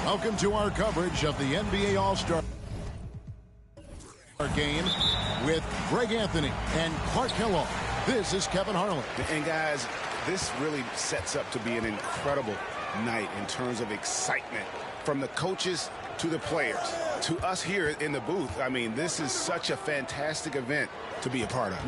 Welcome to our coverage of the NBA All-Star game with Greg Anthony and Clark Kellogg. This is Kevin Harlan. And guys, this really sets up to be an incredible night in terms of excitement from the coaches to the players to us here in the booth. I mean, this is such a fantastic event to be a part of.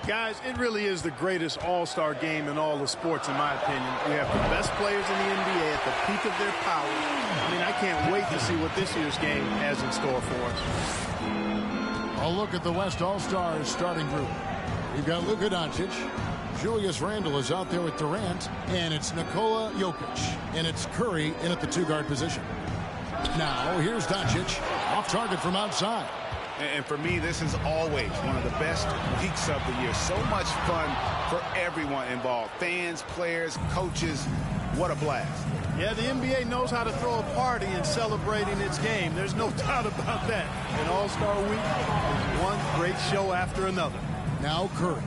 Guys, it really is the greatest all-star game in all the sports, in my opinion. We have the best players in the NBA at the peak of their power. I mean, I can't wait to see what this year's game has in store for us. A look at the West All-Stars starting group. We've got Luka Doncic. Julius Randle is out there with Durant. And it's Nikola Jokic. And it's Curry in at the two-guard position. Now, here's Doncic. Off target from outside. And for me, this is always one of the best weeks of the year. So much fun for everyone involved. Fans, players, coaches. What a blast. Yeah, the NBA knows how to throw a party in celebrating its game. There's no doubt about that. And All-Star Week is one great show after another. Now Curry.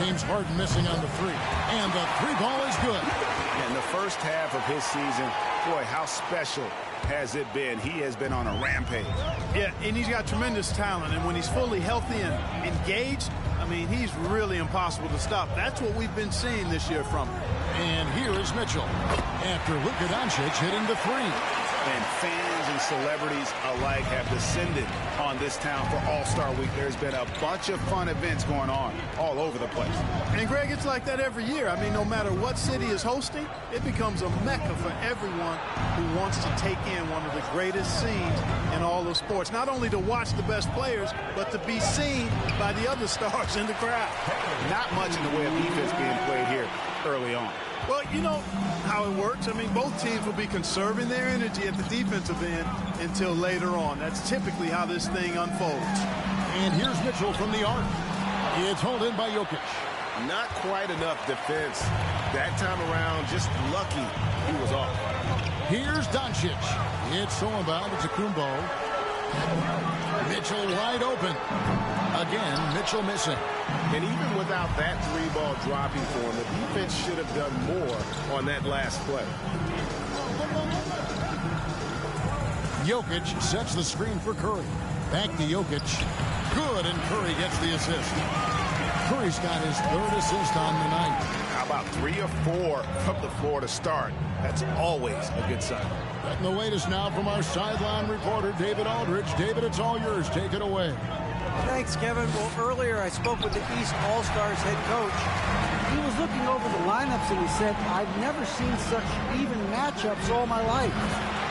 James Harden missing on the three. And the three ball is good. In the first half of his season, boy, how special has it been? He has been on a rampage. Yeah, and he's got tremendous talent. And when he's fully healthy and engaged, I mean, he's really impossible to stop. That's what we've been seeing this year from him. And here is Mitchell. After Luka Doncic hitting the three. And fans and celebrities alike have descended on this town for All-Star Week. There's been a bunch of fun events going on all over the place. And, Greg, it's like that every year. I mean, no matter what city is hosting, it becomes a mecca for everyone who wants to take in one of the greatest scenes in all of sports. Not only to watch the best players, but to be seen by the other stars in the crowd. Not much in the way of defense being played here early on. Well, you know how it works. I mean, both teams will be conserving their energy at the defensive end until later on. That's typically how this thing unfolds. And here's Mitchell from the arc. It's hauled in by Jokic. Not quite enough defense that time around. Just lucky he was off. Here's Doncic. It's stolen by Kumbo. Mitchell wide open. Again, Mitchell missing. And even without that three ball dropping for him, the defense should have done more on that last play. Jokic sets the screen for Curry. Back to Jokic. Good, and Curry gets the assist. Curry's got his third assist on the night. How about 3 or 4 from the floor to start? That's always a good sign. And the latest now from our sideline reporter, David Aldridge. David, it's all yours. Take it away. Thanks, Kevin. Well, earlier I spoke with the East All-Stars head coach. He was looking over the lineups and he said, I've never seen such even matchups all my life.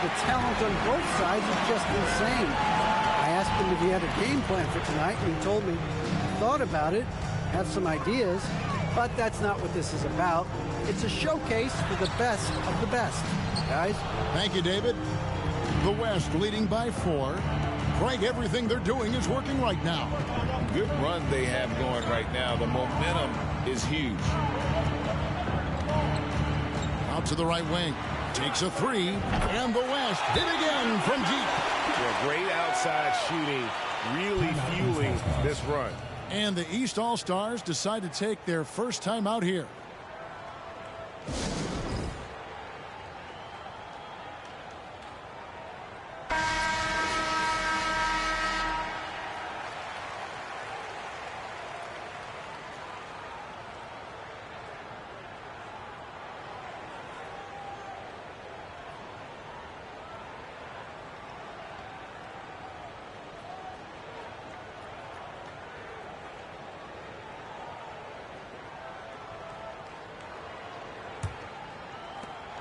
The talent on both sides is just insane. I asked him if he had a game plan for tonight, and he told me he thought about it, have some ideas, but that's not what this is about. It's a showcase for the best of the best, guys. Thank you, David. The West leading by 4. Greg, everything they're doing is working right now. Good run they have going right now. The momentum is huge. Out to the right wing. Takes a 3. And the West hit again from deep. Yeah, great outside shooting. Really fueling this run. And the East All-Stars decide to take their first time out here.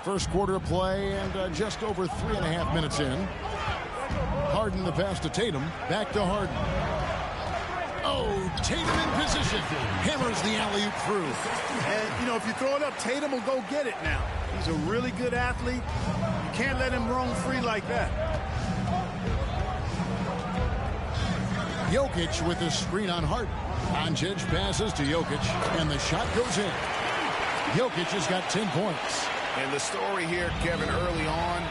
First quarter of play and just over 3.5 minutes in. Harden the pass to Tatum. Back to Harden. Oh, Tatum in position. Hammers the alley-oop through. And, you know, if you throw it up, Tatum will go get it now. He's a really good athlete. You can't let him roam free like that. Jokic with the screen on Harden. Doncic passes to Jokic, and the shot goes in. Jokic has got 10 points. And the story here, Kevin, early on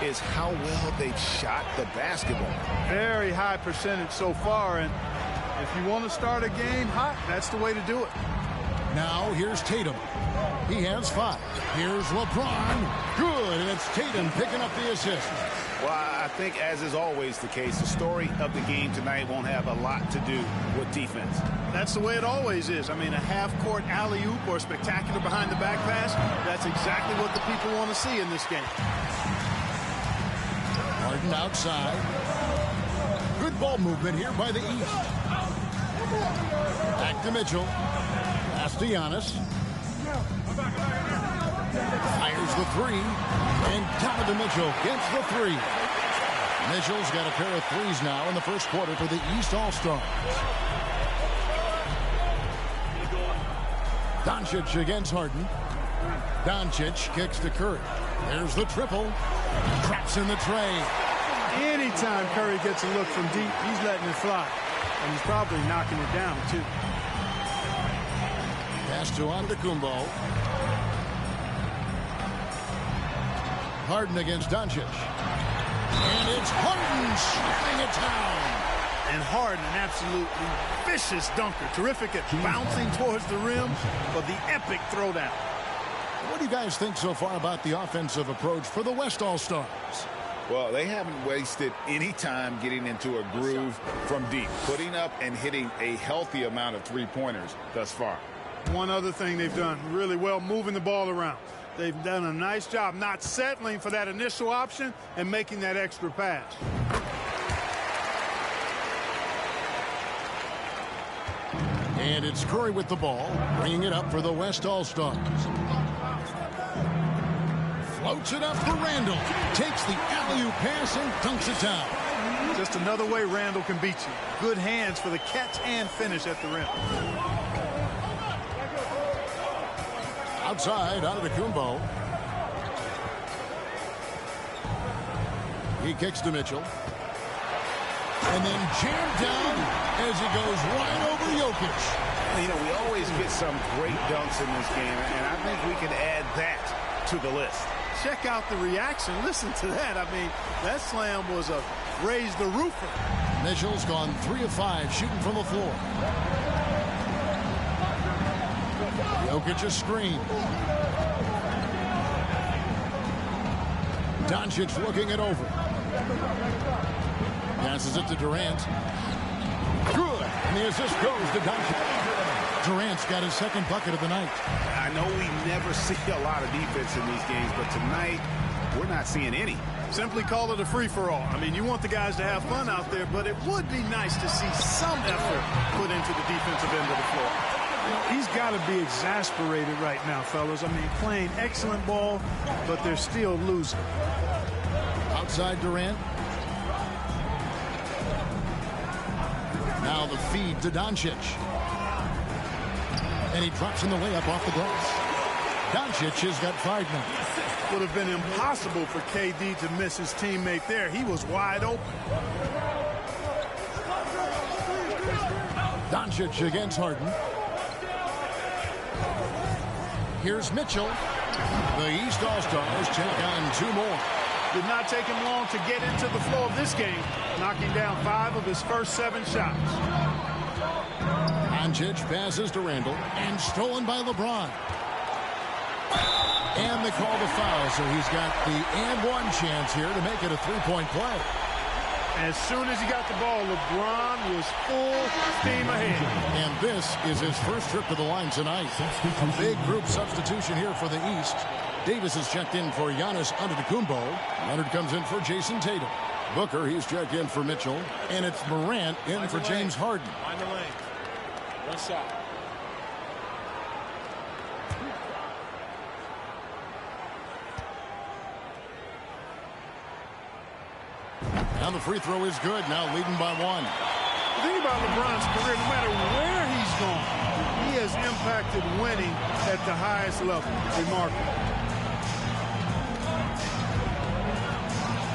is how well they've shot the basketball. Very high percentage so far, and if you want to start a game hot, that's the way to do it. Now here's Tatum. He has 5. Here's LeBron. Good, and it's Tatum picking up the assist. Well, I think, as is always the case, the story of the game tonight won't have a lot to do with defense. That's the way it always is. I mean, a half-court alley-oop or a spectacular behind-the-back pass, that's exactly what the people want to see in this game. Harden outside. Good ball movement here by the East. Back to Mitchell. Pass to Giannis. Fires the 3. And Donovan Mitchell gets the 3. Mitchell's got a pair of 3s now in the first quarter for the East All-Stars. Doncic against Harden. Doncic kicks to Curry. There's the triple. Traps in the tray. Anytime Curry gets a look from deep, he's letting it fly. And he's probably knocking it down, too. Pass to Antetokounmpo. Harden against Doncic. And it's Harden slamming it down. And Harden, an absolutely vicious dunker. Terrific at bouncing towards the rim, but the epic throwdown. What do you guys think so far about the offensive approach for the West All-Stars? Well, they haven't wasted any time getting into a groove from deep, putting up and hitting a healthy amount of three-pointers thus far. One other thing they've done really well, moving the ball around. They've done a nice job not settling for that initial option and making that extra pass. And it's Curry with the ball, bringing it up for the West All-Stars. Floats it up for Randall. Takes the alley-oop pass and dunks it down. Just another way Randall can beat you. Good hands for the catch and finish at the rim. Outside, Antetokounmpo. He kicks to Mitchell. And then jammed down as he goes wide over Jokic. You know, we always get some great dunks in this game, and I think we can add that to the list. Check out the reaction. Listen to that. I mean, that slam was a raise the roofer. Mitchell's gone 3 of 5 shooting from the floor. Jokic a screen. Doncic looking it over. Passes it to Durant. Good. And the assist goes to Doncic. Durant's got his second bucket of the night. I know we never see a lot of defense in these games, but tonight we're not seeing any. Simply call it a free-for-all. I mean, you want the guys to have fun out there, but it would be nice to see some effort put into the defensive end of the floor. He's got to be exasperated right now, fellas. I mean, playing excellent ball, but they're still losing. Outside Durant. Now the feed to Doncic. And he drops in the layup off the glass. Doncic has got 5 now. Would have been impossible for KD to miss his teammate there. He was wide open. Doncic against Harden. Here's Mitchell. The East All-Stars check on 2 more. Did not take him long to get into the flow of this game, knocking down 5 of his first 7 shots. Doncic passes to Randall, and stolen by LeBron. And they call the foul, so he's got the and one chance here to make it a 3-point play. As soon as he got the ball, LeBron was full steam ahead. And this is his first trip to the line tonight. A big group substitution here for the East. Davis has checked in for Giannis Antetokounmpo. Leonard comes in for Jason Tatum. Booker, he's checked in for Mitchell. And it's Morant in for James Harden. Find the lane. One shot. Now the free throw is good. Now leading by 1. The thing about LeBron's career, no matter where he's gone, he has impacted winning at the highest level. Remarkable.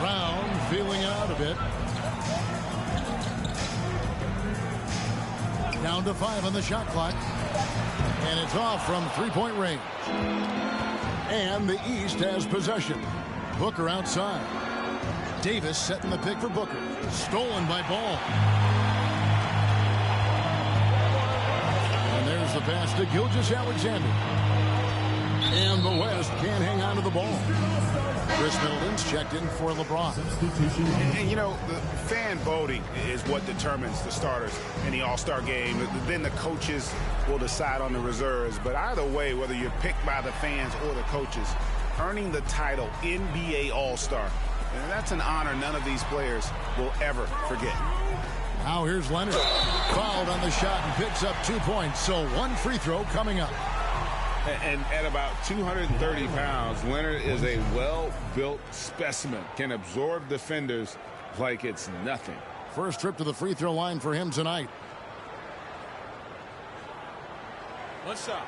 Brown feeling out a bit. Down to 5 on the shot clock. And it's off from 3-point range. And the East has possession. Booker outside. Davis setting the pick for Booker. Stolen by Ball. And there's Here's the pass to Gilgeous-Alexander. And the West can't hang on to the ball. Chris Middleton's checked in for LeBron. And you know, the fan voting is what determines the starters in the All-Star game. Then the coaches will decide on the reserves. But either way, whether you're picked by the fans or the coaches, earning the title NBA All-Star, and that's an honor none of these players will ever forget. Now here's Leonard. Fouled on the shot and picks up 2 points. So one free throw coming up. And at about 230 pounds, Leonard is a well-built specimen. Can absorb defenders like it's nothing. First trip to the free throw line for him tonight. One shot.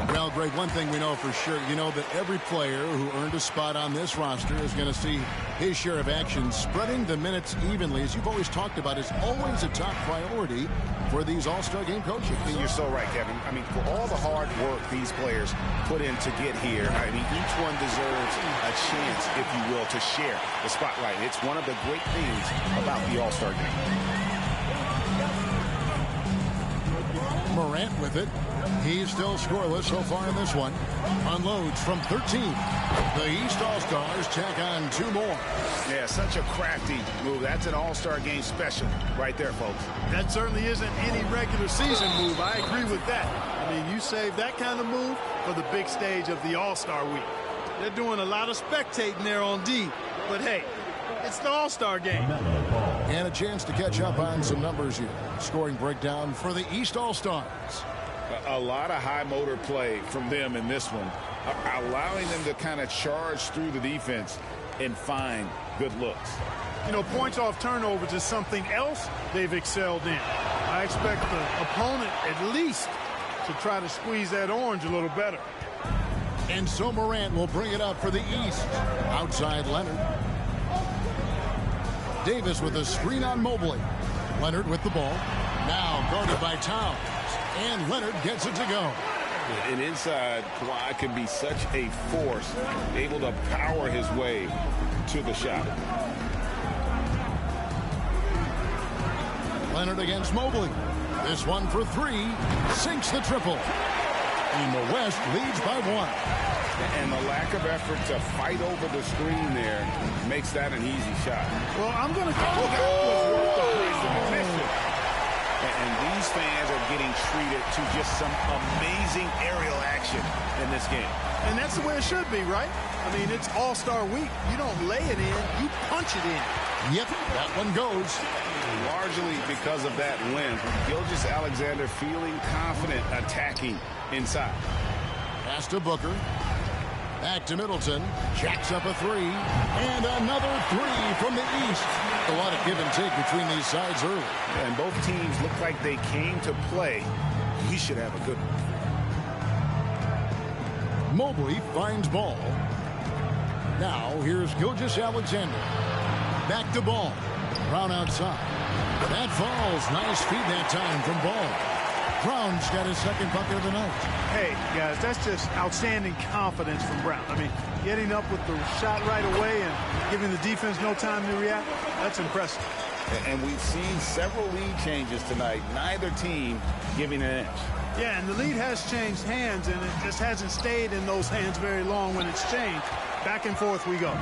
Well, Greg, one thing we know for sure, you know that every player who earned a spot on this roster is going to see his share of action. Spreading the minutes evenly, as you've always talked about, is always a top priority for these All-Star game coaches. And you're so right, Kevin. I mean, for all the hard work these players put in to get here, I mean, each one deserves a chance, if you will, to share the spotlight. It's one of the great things about the All-Star game. Morant with it. He's still scoreless so far in this one. Unloads from 13. The East All-Stars tack on 2 more. Yeah, such a crafty move. That's an All-Star game special right there, folks. That certainly isn't any regular season move. I agree with that. I mean, you save that kind of move for the big stage of the All-Star week. They're doing a lot of spectating there on D. But, hey, it's the All-Star game. And a chance to catch up on some numbers here. Scoring breakdown for the East All-Stars. A lot of high motor play from them in this one, allowing them to kind of charge through the defense and find good looks. You know, points off turnovers is something else they've excelled in. I expect the opponent at least to try to squeeze that orange a little better. And so Morant will bring it up for the East. Outside Leonard. Davis with a screen on Mobley. Leonard with the ball. Now guarded by Towns. And Leonard gets it to go. And inside, Kawhi can be such a force, able to power his way to the shot. Leonard against Mobley. This one for 3. Sinks the triple. And the West leads by 1. And the lack of effort to fight over the screen there makes that an easy shot. Well, I'm going to call that was worth the place. And these fans are getting treated to just some amazing aerial action in this game. And that's the way it should be, right? I mean, it's All-Star week. You don't lay it in, you punch it in. Yep, that one goes. Largely because of that win, Gilgeous-Alexander feeling confident attacking inside. Pass to Booker. Back to Middleton. Jacks up a 3. And another 3 from the East. A lot of give and take between these sides early. And both teams look like they came to play. We should have a good one. Mobley finds ball. Now here's Gilgeous-Alexander. Back to ball. Brown outside. That falls. Nice feed that time from Ball. Brown's got his second bucket of the night. Hey, guys, that's just outstanding confidence from Brown. I mean, getting up with the shot right away and giving the defense no time to react, that's impressive. And we've seen several lead changes tonight, neither team giving an inch. Yeah, and the lead has changed hands, and it just hasn't stayed in those hands very long when it's changed. Back and forth we go.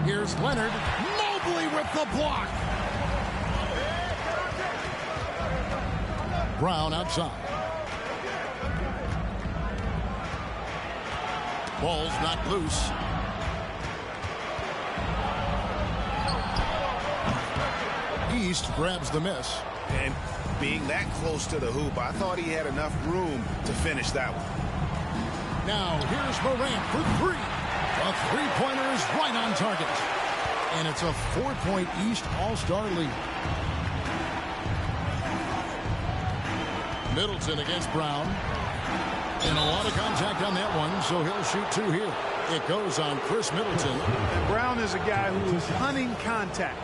Here's Leonard. Mobley with the block. Brown outside. Ball's not loose. East grabs the miss. And being that close to the hoop, I thought he had enough room to finish that one. Now here's Morant for 3. A 3-pointer is right on target. And it's a 4-point East All-Star lead. Middleton against Brown. And a lot of contact on that one, so he'll shoot 2 here. It goes on Chris Middleton. And Brown is a guy who is hunting contact.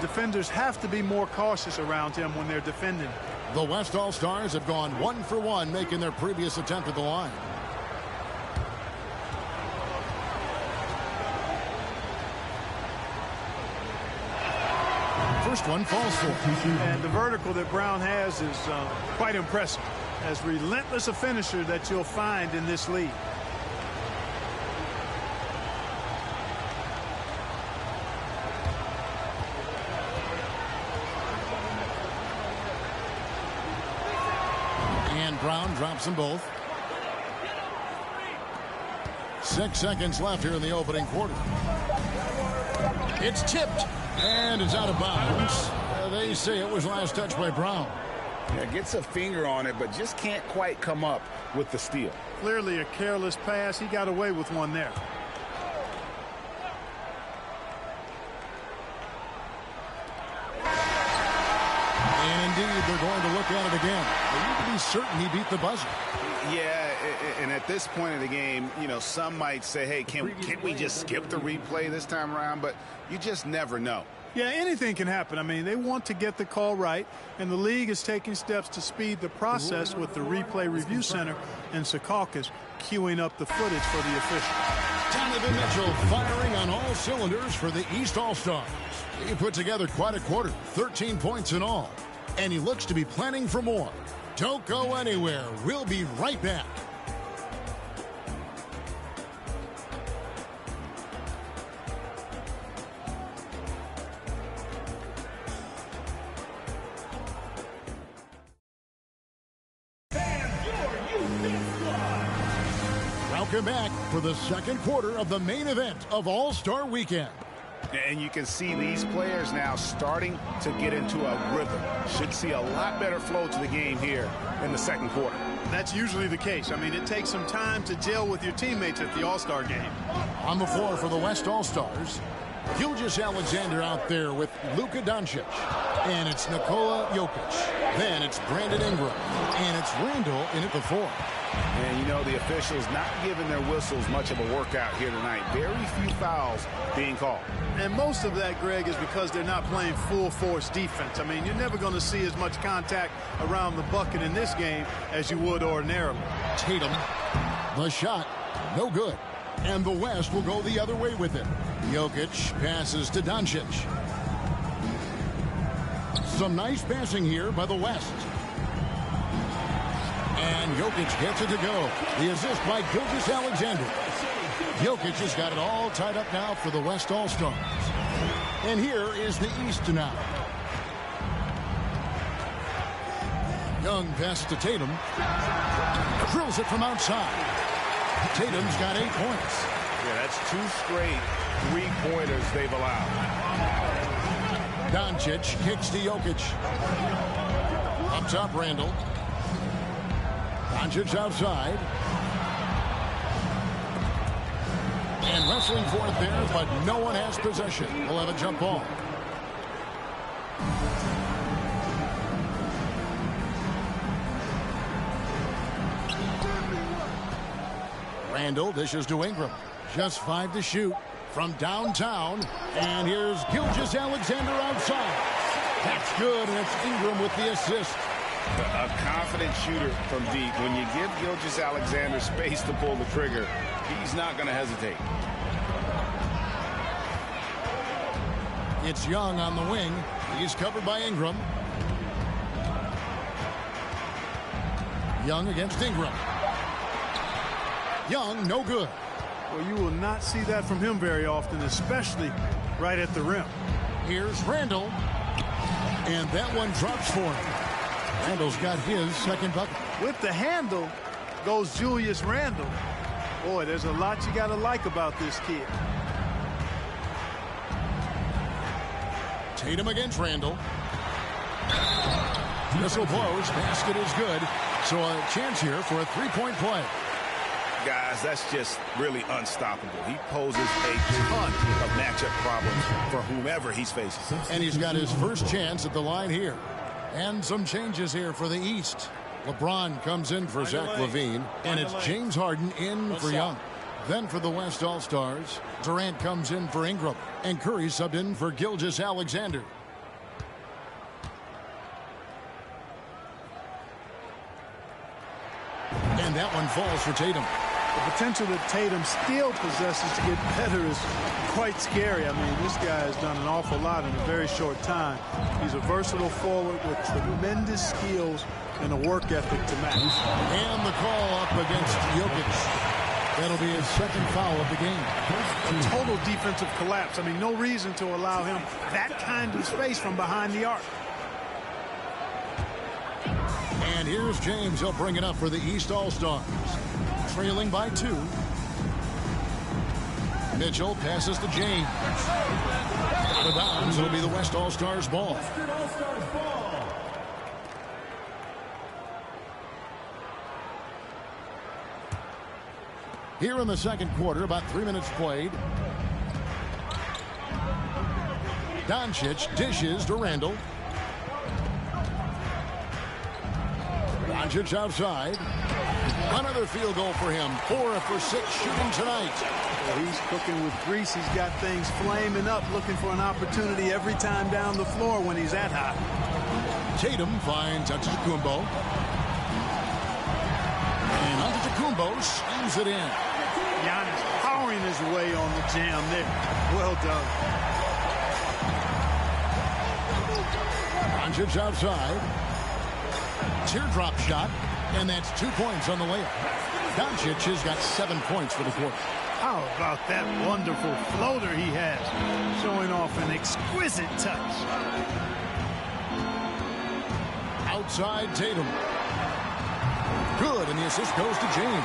Defenders have to be more cautious around him when they're defending. The West All-Stars have gone 1 for 1, making their previous attempt at the line. First one falls for. And the vertical that Brown has is quite impressive. As relentless a finisher that you'll find in this league. And Brown drops them both. 6 seconds left here in the opening quarter. It's tipped. And it's out of bounds. They say it was last touched by Brown. Yeah, gets a finger on it, but just can't quite come up with the steal. Clearly a careless pass. He got away with one there. And indeed, they're going to look at it again. They need to be certain he beat the buzzer. Yeah, and at this point in the game, you know, some might say, hey, can't we just skip the replay this time around? But you just never know. Yeah, anything can happen. I mean, they want to get the call right, and the league is taking steps to speed the process with the Replay Review Center and Secaucus queuing up the footage for the official. Donovan Mitchell firing on all cylinders for the East All-Stars. He put together quite a quarter, 13 points in all, and he looks to be planning for more. Don't go anywhere. We'll be right back. Welcome back for the second quarter of the main event of All-Star Weekend. And you can see these players now starting to get into a rhythm. Should see a lot better flow to the game here in the second quarter. That's usually the case. I mean, it takes some time to gel with your teammates at the All-Star game. On the floor for the West All-Stars, Gilgeous-Alexander out there with Luka Doncic. And it's Nikola Jokic. Then it's Brandon Ingram. And it's Randall in at the 4. And, you know, the officials not giving their whistles much of a workout here tonight. Very few fouls being called. And most of that, Greg, is because they're not playing full-force defense. I mean, you're never going to see as much contact around the bucket in this game as you would ordinarily. Tatum, the shot, no good. And the West will go the other way with it. Jokic passes to Doncic. Some nice passing here by the West. And Jokic gets it to go. The assist by Gilgeous-Alexander. Jokic has got it all tied up now for the West All-Stars. And here is the East now. Young pass to Tatum. Drills it from outside. Tatum's got 8 points. Yeah, that's 2 straight three-pointers they've allowed. Doncic kicks to Jokic. Up top, Randall. Doncic outside. And wrestling for it there, but no one has possession. We'll have a jump ball. Randall dishes to Ingram. Just 5 to shoot from downtown. And here's Gilgeous-Alexander outside. That's good, and it's Ingram with the assist. A confident shooter from deep. When you give Gilgeous-Alexander space to pull the trigger, he's not going to hesitate. It's Young on the wing. He's covered by Ingram. Young against Ingram. Young, no good. Well, you will not see that from him very often, especially right at the rim. Here's Randall. And that one drops for him. Randall's got his second bucket. With the handle goes Julius Randle. Boy, there's a lot you got to like about this kid. Tatum against Randall. Whistle blows. Basket is good. So a chance here for a three-point play. Guys, that's just really unstoppable. He poses a ton of matchup problems for whomever he's facing. And he's got his first chance at the line here. And some changes here for the East. LeBron comes in for Zach LaVine, and it's James Harden in for Young. Then for the West All-Stars, Durant comes in for Ingram, and Curry subbed in for Gilgeous-Alexander. that one falls for Tatum. The potential that Tatum still possesses to get better is quite scary. I mean, this guy has done an awful lot in a very short time. He's a versatile forward with tremendous skills and a work ethic to match. And the call up against Jokic. That'll be his second foul of the game. A total defensive collapse. I mean, no reason to allow him that kind of space from behind the arc. And here's James. He'll bring it up for the East All-Stars. Trailing by 2. Mitchell passes to James. Out of bounds. It'll be the West All-Stars ball. Here in the second quarter, about 3 minutes played. Doncic dishes to Randle. Doncic outside. Another field goal for him. 4 for 6 shooting tonight. Well, he's cooking with grease. He's got things flaming up, looking for an opportunity every time down the floor when he's that hot. Tatum finds Antetokounmpo. And Antetokounmpo slams it in. Giannis powering his way on the jam there. Well done. Doncic outside. Teardrop shot, and that's 2 points on the layup. Doncic has got 7 points for the quarter. How about that wonderful floater he has, showing off an exquisite touch. Outside Tatum. Good, and the assist goes to James.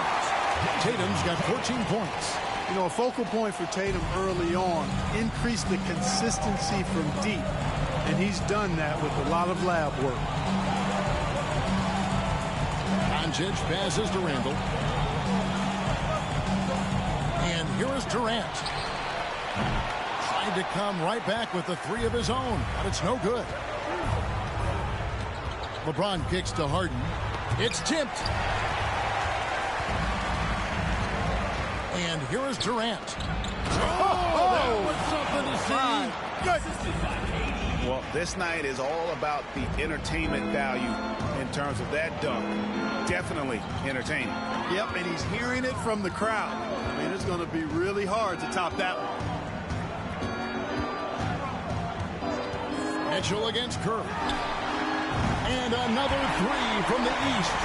Tatum's got 14 points. You know, a focal point for Tatum early on, increase the consistency from deep, and he's done that with a lot of lab work. Doncic passes to Randle. And here is Durant. Tried to come right back with the 3 of his own, but it's no good. LeBron kicks to Harden. It's tipped. And here is Durant. That was something to see. Well, this night is all about the entertainment value in terms of that dunk. Definitely entertaining. Yep, and he's hearing it from the crowd. I mean, it's going to be really hard to top that one. Mitchell against Curry. And another 3 from the East.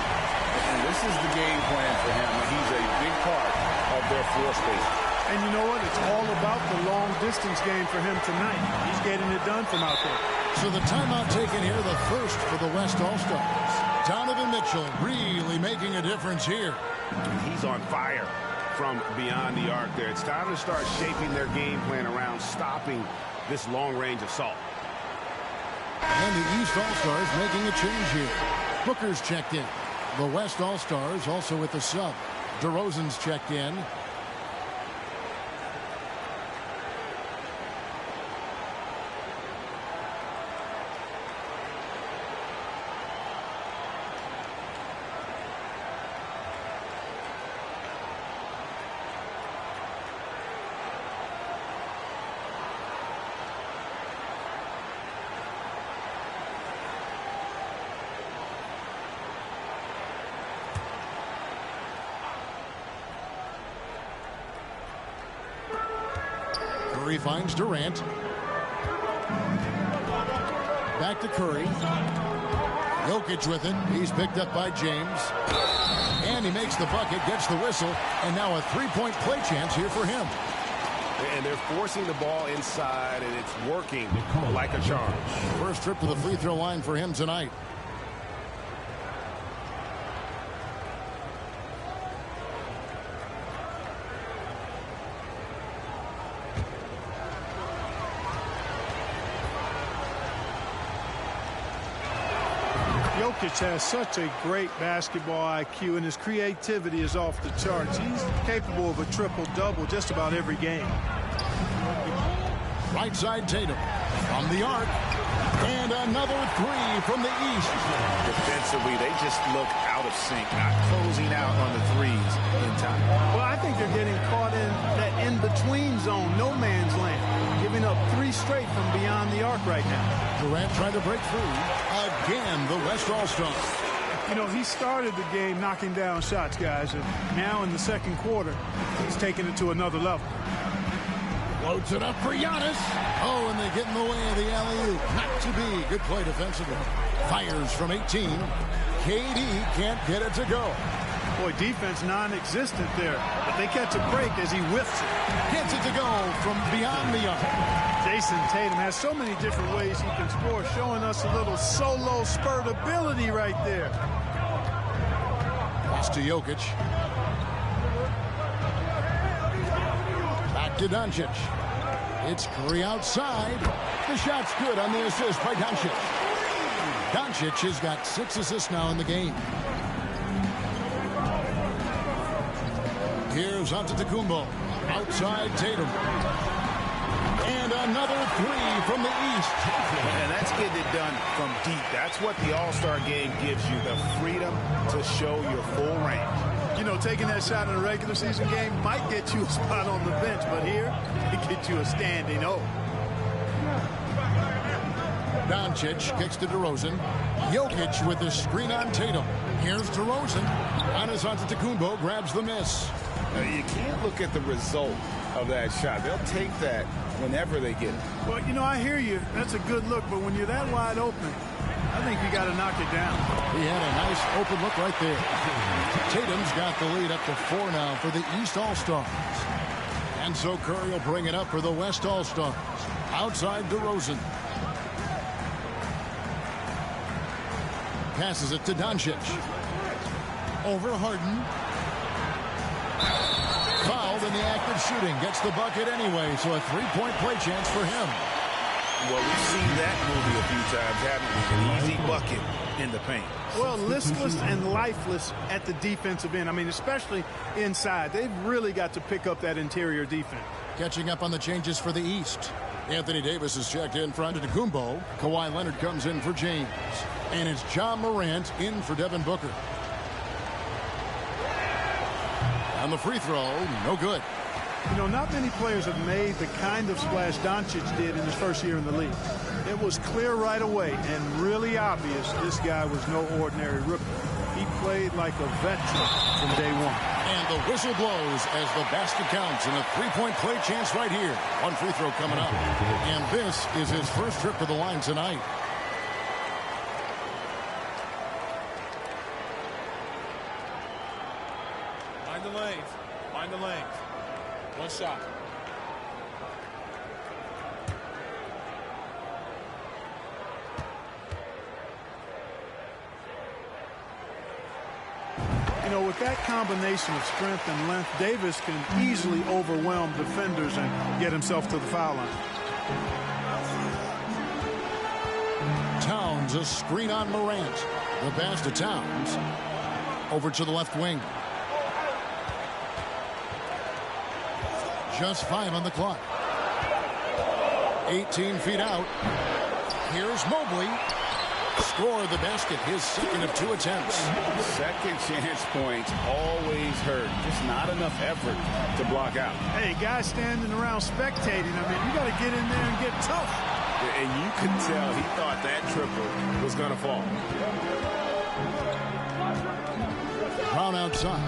And this is the game plan for him. He's a big part of their floor space. And you know what? It's all about the long-distance game for him tonight. He's getting it done from out there. So the timeout taken here, the first for the West All-Stars. Donovan Mitchell really making a difference here. He's on fire from beyond the arc there. It's time to start shaping their game plan around stopping this long-range assault. And the East All-Stars making a change here. Booker's checked in. The West All-Stars also with the sub. DeRozan's checked in. Curry finds Durant. Back to Curry. Jokic with it. He's picked up by James. And he makes the bucket, gets the whistle, and now a 3-point play chance here for him. And they're forcing the ball inside, and it's working like a charm. First trip to the free throw line for him tonight. Jokic has such a great basketball IQ, and his creativity is off the charts. He's capable of a triple-double just about every game. Right side Tatum from the arc. And another 3 from the East. Defensively, they just look out of sync, not closing out on the threes in time. Well, I think they're getting caught in that in-between zone, no man's land, giving up 3 straight from beyond the arc right now. Durant trying to break through. Again, the West All-Stars. You know, he started the game knocking down shots, guys, and now in the second quarter, he's taking it to another level. Loads it up for Giannis. Oh, and they get in the way of the alley-oop. Not to be. Good play defensively. Fires from 18. KD can't get it to go. Boy, defense non-existent there, but they catch a break as he whiffs it. Gets it to go from beyond the arc. Jason Tatum has so many different ways he can score, showing us a little solo spurt ability right there. Pass to Jokic. Back to Doncic. It's Curry outside. The shot's good on the assist by Doncic. Doncic has got 6 assists now in the game. Here's Antetokounmpo. Outside Tatum. And another 3 from the East. And that's getting it done from deep. That's what the All-Star game gives you, the freedom to show your full range. You know, taking that shot in a regular season game might get you a spot on the bench, but here, it gets you a standing O. Doncic kicks to DeRozan. Jokic with the screen on Tatum. Here's DeRozan. Giannis Antetokounmpo grabs the miss. You can't look at the result of that shot. They'll take that whenever they get it. Well, you know, I hear you. That's a good look, but when you're that wide open, I think you got to knock it down. He had a nice open look right there. Tatum's got the lead up to 4 now for the East All-Stars. And so Curry will bring it up for the West All-Stars. Outside DeRozan. Passes it to Doncic. Over Harden. Fouled in the act of shooting. Gets the bucket anyway, so a 3-point play chance for him. Well, we've seen that movie a few times, haven't we? An easy bucket in the paint. Well, listless and lifeless at the defensive end. I mean, especially inside. They've really got to pick up that interior defense. Catching up on the changes for the East. Anthony Davis is checked in for Antetokounmpo. Kawhi Leonard comes in for James. And it's John Morant in for Devin Booker. On the free throw, no good. You know, not many players have made the kind of splash Doncic did in his first year in the league. It was clear right away and really obvious this guy was no ordinary rookie. He played like a veteran from day one. And the whistle blows as the basket counts, and a 3-point play chance right here. One free throw coming up. And this is his first trip to the line tonight. Find the lanes. Find the lanes. One shot. You know, with that combination of strength and length, Davis can easily overwhelm defenders and get himself to the foul line. Towns, a screen on Morant. The pass to Towns. Over to the left wing. Just 5 on the clock. 18 feet out. Here's Mobley. Score the basket, his second of 2 attempts. Second chance points always hurt. Just not enough effort to block out. Hey, guys standing around spectating. I mean, you got to get in there and get tough. And you could tell he thought that triple was going to fall. Brown outside.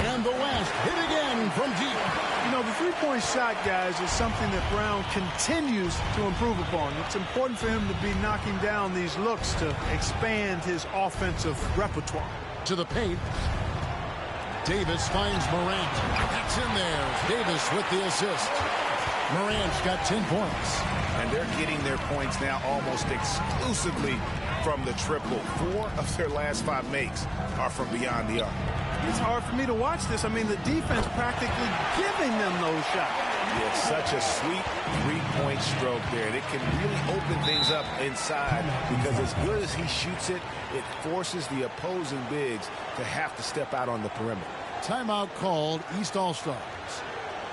And the West hit again from deep. You know, the three-point shot, guys, is something that Brown continues to improve upon. It's important for him to be knocking down these looks to expand his offensive repertoire. To the paint. Davis finds Morant. That's in there. Davis with the assist. Morant's got 10 points. And they're getting their points now almost exclusively from the triple. 4 of their last 5 makes are from beyond the arc. It's hard for me to watch this. I mean, the defense practically giving them those shots. It's such a sweet 3-point stroke there. And it can really open things up inside because as good as he shoots it, it forces the opposing bigs to have to step out on the perimeter. Timeout called, East All-Stars.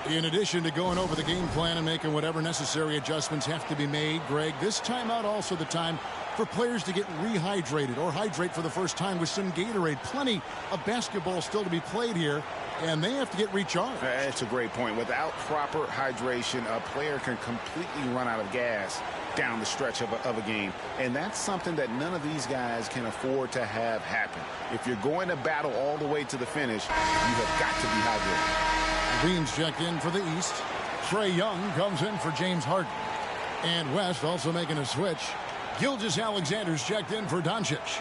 In addition to going over the game plan and making whatever necessary adjustments have to be made, Greg, this timeout also the time for players to get rehydrated or hydrate for the first time with some Gatorade. Plenty of basketball still to be played here, and they have to get recharged. That's a great point. Without proper hydration, a player can completely run out of gas down the stretch of a game. And that's something that none of these guys can afford to have happen. If you're going to battle all the way to the finish, you have got to be hydrated. Green's checked in for the East. Trae Young comes in for James Harden. And West also making a switch. Gilgeous-Alexander's checked in for Doncic.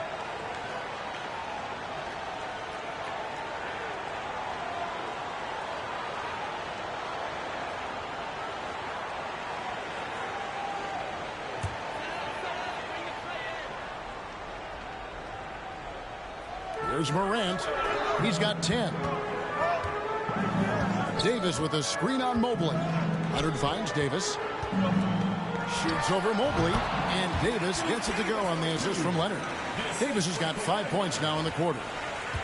Here's Morant. He's got 10. Davis with a screen on Mobley. Leonard finds Davis. Shoots over Mobley. And Davis gets it to go on the assist from Leonard. Davis has got 5 points now in the quarter.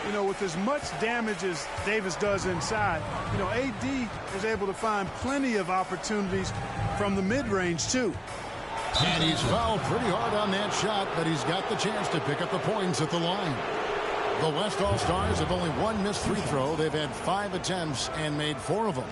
You know, with as much damage as Davis does inside, you know, AD is able to find plenty of opportunities from the mid-range, too. And he's fouled pretty hard on that shot, but he's got the chance to pick up the points at the line. The West All-Stars have only one missed free throw. They've had 5 attempts and made 4 of them.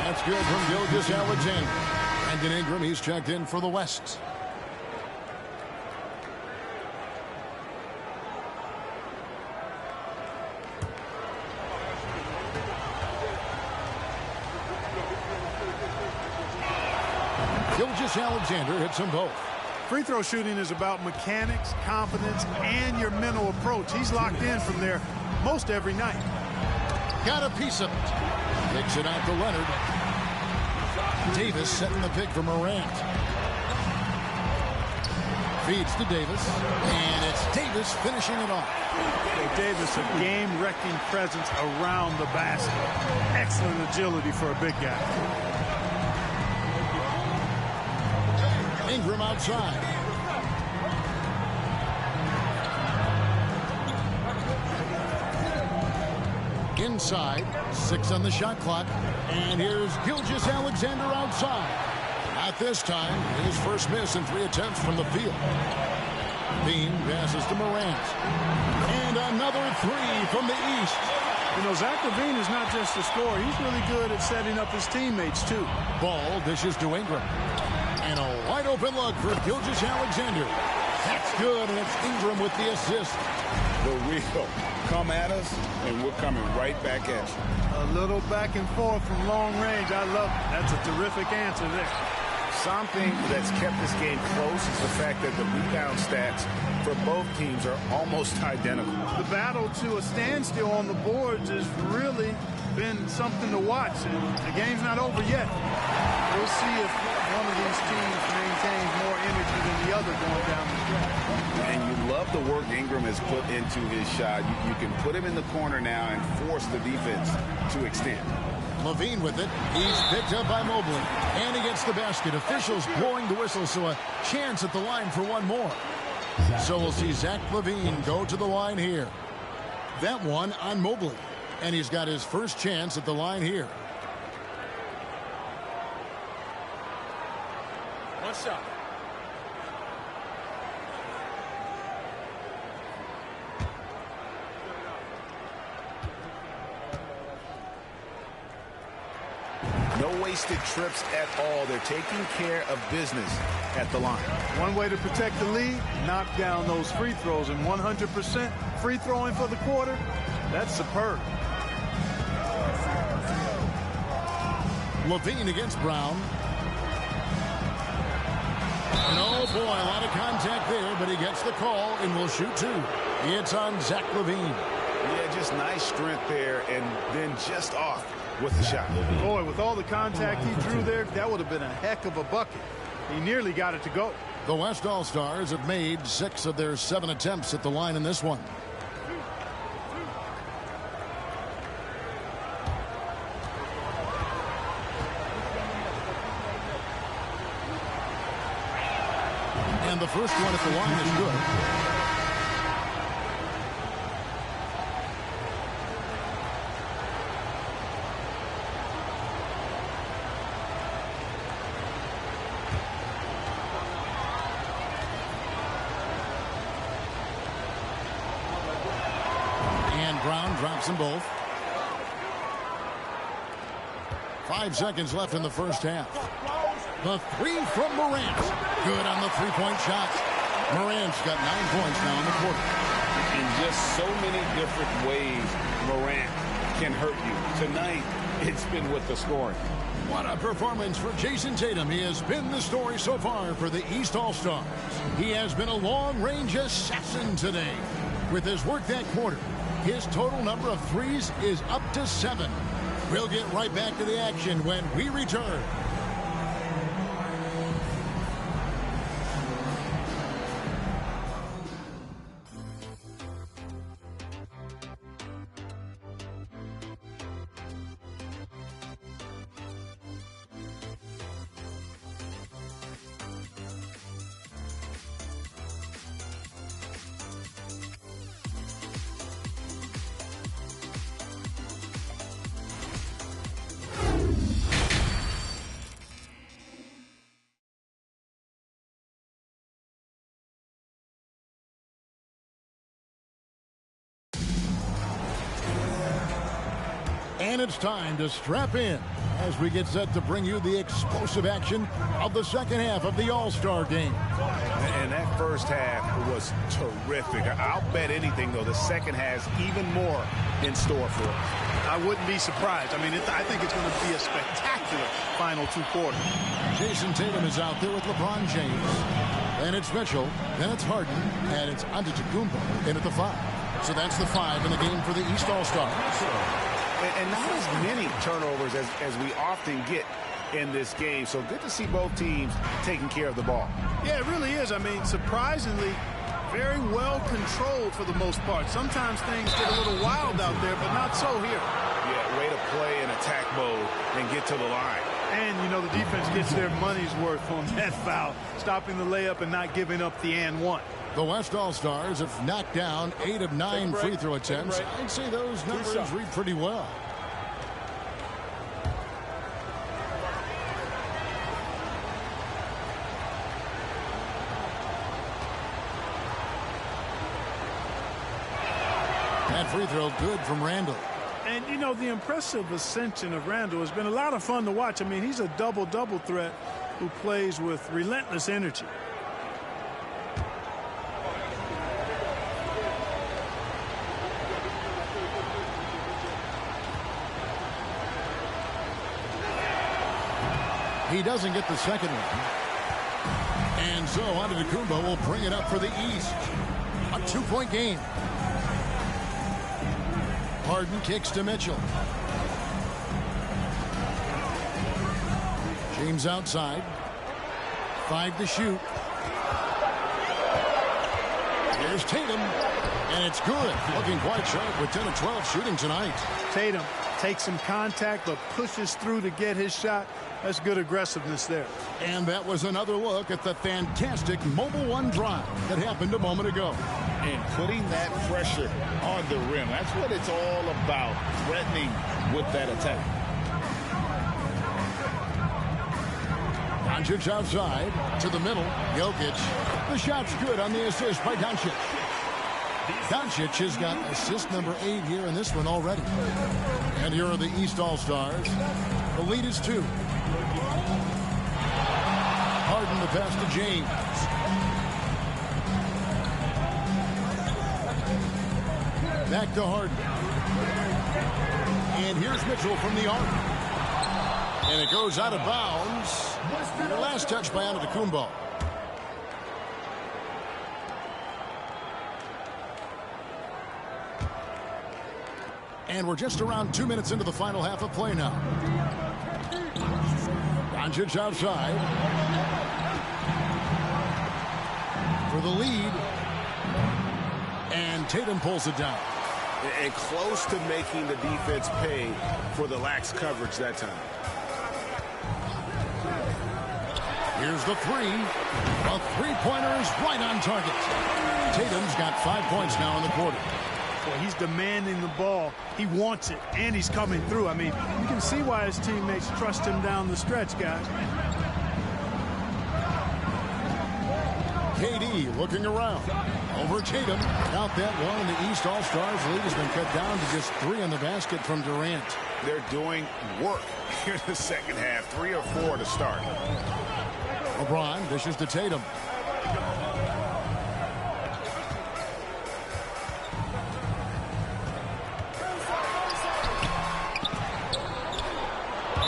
That's good from Gilgeous-Alexander. Brandon Ingram, he's checked in for the West. Gilgeous-Alexander hits them both. Free throw shooting is about mechanics, confidence, and your mental approach. He's locked in from there most every night. Got a piece of it. Kicks it out to Leonard. Davis setting the pick for Morant. Feeds to Davis. And it's Davis finishing it off. Davis, a game-wrecking presence around the basket. Excellent agility for a big guy. Ingram outside. Inside, 6 on the shot clock. And here's Gilgeous-Alexander outside. Not this time. His first miss in 3 attempts from the field. Bean passes to Morant. And another 3 from the East. You know, Zach LaVine is not just a scorer. He's really good at setting up his teammates, too. Ball dishes to Ingram. And a wide open look for Gilgeous-Alexander. That's good, and it's Ingram with the assist. The wheel. Come at us, and we're coming right back at you. A little back and forth from long range. I love it. That's a terrific answer there. Something that's kept this game close is the fact that the rebound stats for both teams are almost identical. The battle to a standstill on the boards has really been something to watch, and the game's not over yet. We'll see if one of these teams maintains more energy than the other going down the stretch. And you love the work Ingram has put into his shot. You can put him in the corner now and force the defense to extend. LaVine with it. He's picked up by Mobley. And he gets the basket. Officials blowing the whistle, so a chance at the line for one more. So we'll see Zach LaVine go to the line here. That one on Mobley. And he's got his first chance at the line here. One shot. No wasted trips at all. They're taking care of business at the line. One way to protect the lead, knock down those free throws, and 100% free throwing for the quarter, that's superb. LaVine against Brown. And oh boy, a lot of contact there, but he gets the call and will shoot 2. It's on Zach LaVine. Yeah, just nice strength there, and then just off with the shot. Boy, with all the contact he drew there, that would have been a heck of a bucket. He nearly got it to go. The West All-Stars have made 6 of their 7 attempts at the line in this one. And the first one at the line is good. And Brown drops them both. 5 seconds left in the first half. The three from Morant. Good on the three-point shot. Morant's got 9 points now in the quarter. In just so many different ways, Morant can hurt you. Tonight, it's been with the scoring. What a performance for Jason Tatum. He has been the story so far for the East All-Stars. He has been a long-range assassin today. With his work that quarter, his total number of threes is up to 7. We'll get right back to the action when we return. And it's time to strap in as we get set to bring you the explosive action of the second half of the All-Star game. And that first half was terrific. I'll bet anything, though, the second has even more in store for us. I wouldn't be surprised. I mean, I think it's going to be a spectacular final 2 quarters. Jason Tatum is out there with LeBron James. Then it's Mitchell. Then it's Harden. And it's Antetokounmpo in at the 5. So that's the 5 in the game for the East All-Stars. And not as many turnovers as we often get in this game. So good to see both teams taking care of the ball. Yeah, it really is. I mean, surprisingly, very well controlled for the most part. Sometimes things get a little wild out there, but not so here. Yeah, way to play in attack mode and get to the line. And, you know, the defense gets their money's worth on that foul, stopping the layup and not giving up the and one. The West All-Stars have knocked down 8 of 9 free throw attempts. I'd say those numbers read pretty well. That free throw good from Randall. And, you know, the impressive ascension of Randall has been a lot of fun to watch. I mean, he's a double-double threat who plays with relentless energy. He doesn't get the second one. And so Antetokounmpo will bring it up for the East. A 2-point game. Harden kicks to Mitchell. James outside. 5 to shoot. Here's Tatum. And it's good. Looking quite sharp with 10 of 12 shooting tonight. Tatum takes some contact but pushes through to get his shot. That's good aggressiveness there. And that was another look at the fantastic Mobile One drive that happened a moment ago. And putting that pressure on the rim. That's what it's all about, threatening with that attack. Doncic outside to the middle. Jokic. The shot's good on the assist by Doncic. Doncic has got assist number 8 here in this one already. And here are the East All-Stars. The lead is 2. Harden the pass to James. Back to Harden. And here's Mitchell from the arc. And it goes out of bounds. The last touch by Antetokounmpo. And we're just around 2 minutes into the final half of play now. Doncic outside. For the lead. And Tatum pulls it down. And close to making the defense pay for the lax coverage that time. Here's the 3. A three-pointer is right on target. Tatum's got 5 points now in the quarter. Well, he's demanding the ball. He wants it, and he's coming through. I mean, you can see why his teammates trust him down the stretch, guys. KD looking around. Over Tatum. Count that one, and the East All-Stars lead has been cut down to just 3 in the basket from Durant. They're doing work here in the second half. 3 or 4 to start. LeBron dishes to Tatum.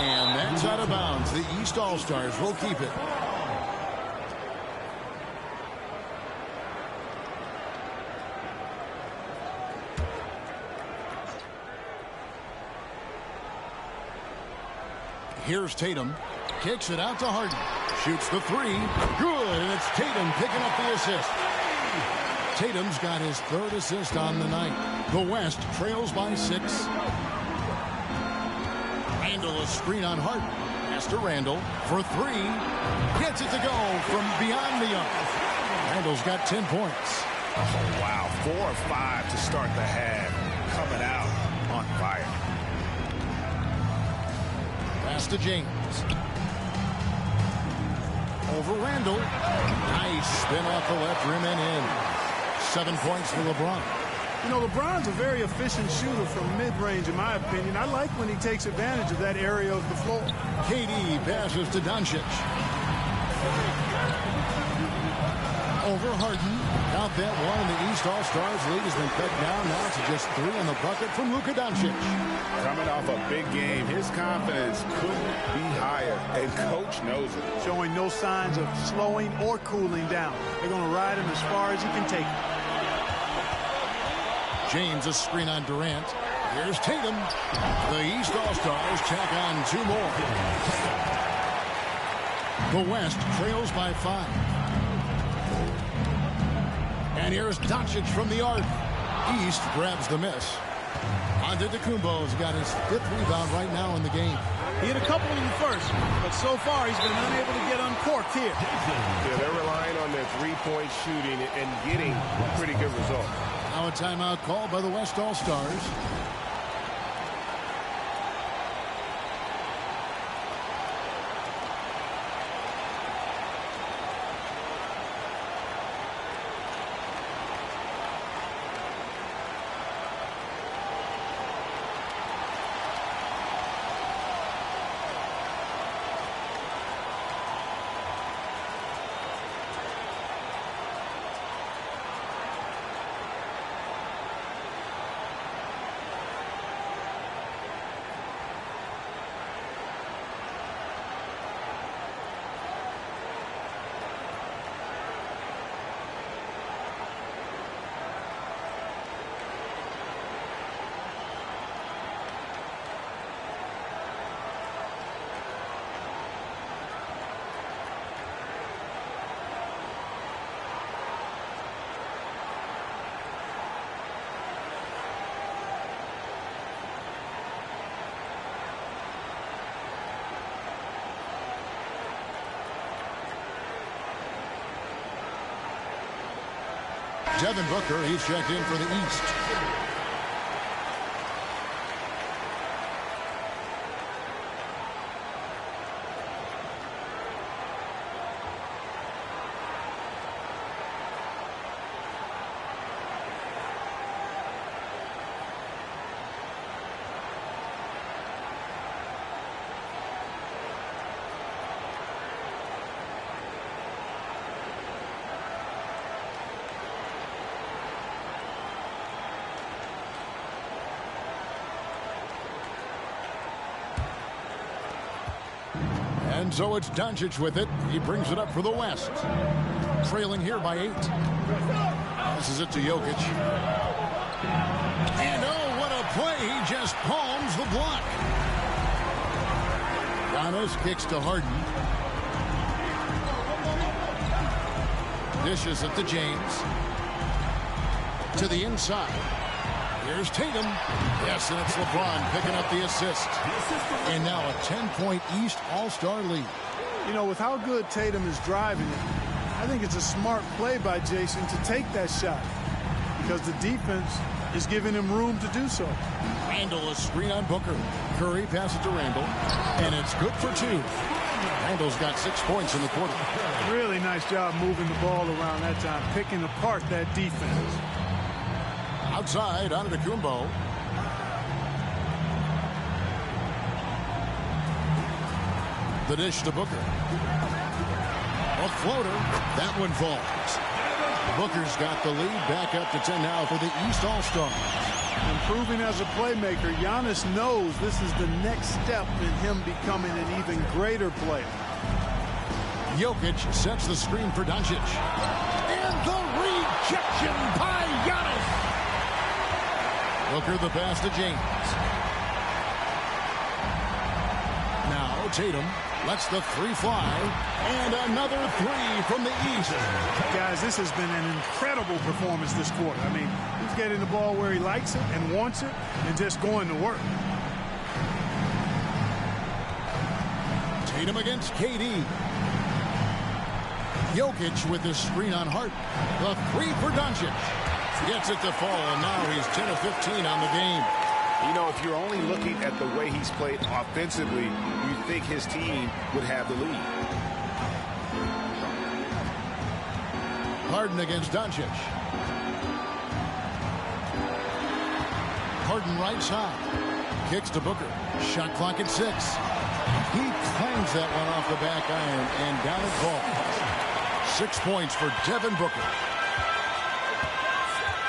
And that's out of bounds. The East All-Stars will keep it. Here's Tatum. Kicks it out to Harden. Shoots the 3. Good, and it's Tatum picking up the assist. Tatum's got his 3rd assist on the night. The West trails by 6. Randall, a screen on Harden. Pass to Randall for 3. Gets it to go from beyond the arc. Randall's got 10 points. Oh, wow. 4 or 5 to start the half. Coming out on fire. Pass to James. Over Randall. Nice spin off the left rim and in. 7 points for LeBron. You know, LeBron's a very efficient shooter from mid-range, in my opinion. I like when he takes advantage of that area of the floor. KD passes to Doncic. Over Harden. Count that one, and the East All-Stars lead has been cut down now to just 3 on the bucket from Luka Doncic. Coming off a big game, his confidence couldn't be higher, and coach knows it. Showing no signs of slowing or cooling down. They're going to ride him as far as he can take him. James, a screen on Durant. Here's Tatum. The East All-Stars tack on 2 more. The West trails by 5. And here's Doncic from the arc. East grabs the miss. Antetokounmpo's got his 5th rebound right now in the game. He hit a couple in the first, but so far he's been unable to get uncorked here. Yeah, they're relying on their 3-point shooting and getting pretty good results. Now a timeout called by the West All-Stars. Devin Booker, he's checked in for the East. And so it's Doncic with it. He brings it up for the West. Trailing here by 8. This is it to Jokic. And oh, what a play. He just palms the block. Giannis kicks to Harden. Dishes it to James. To the inside. Here's Tatum. Yes, and it's LeBron picking up the assist. And now a 10-point East All-Star lead. You know, with how good Tatum is driving it, I think it's a smart play by Jason to take that shot because the defense is giving him room to do so. Randall, a screen on Booker. Curry passes to Randall, and it's good for 2. Randall's got 6 points in the quarter. Really nice job moving the ball around that time, picking apart that defense. Outside, Antetokounmpo. The dish to Booker. A floater. That one falls. Booker's got the lead, back up to 10 now for the East All-Stars. Improving as a playmaker, Giannis knows this is the next step in him becoming an even greater player. Jokic sets the screen for Doncic. And the rejection by Giannis. Booker the pass to James. Now Tatum lets the three fly. And another three from the East. Guys, this has been an incredible performance this quarter. I mean, he's getting the ball where he likes it and wants it and just going to work. Tatum against KD. Jokic with his screen on Hart. The three for Doncic. Gets it to fall, and now he's 10 of 15 on the game. You know, if you're only looking at the way he's played offensively, you think his team would have the lead. Harden against Doncic. Harden right side. Kicks to Booker. Shot clock at 6. He clangs that one off the back iron and down it falls. 6 points for Devin Booker.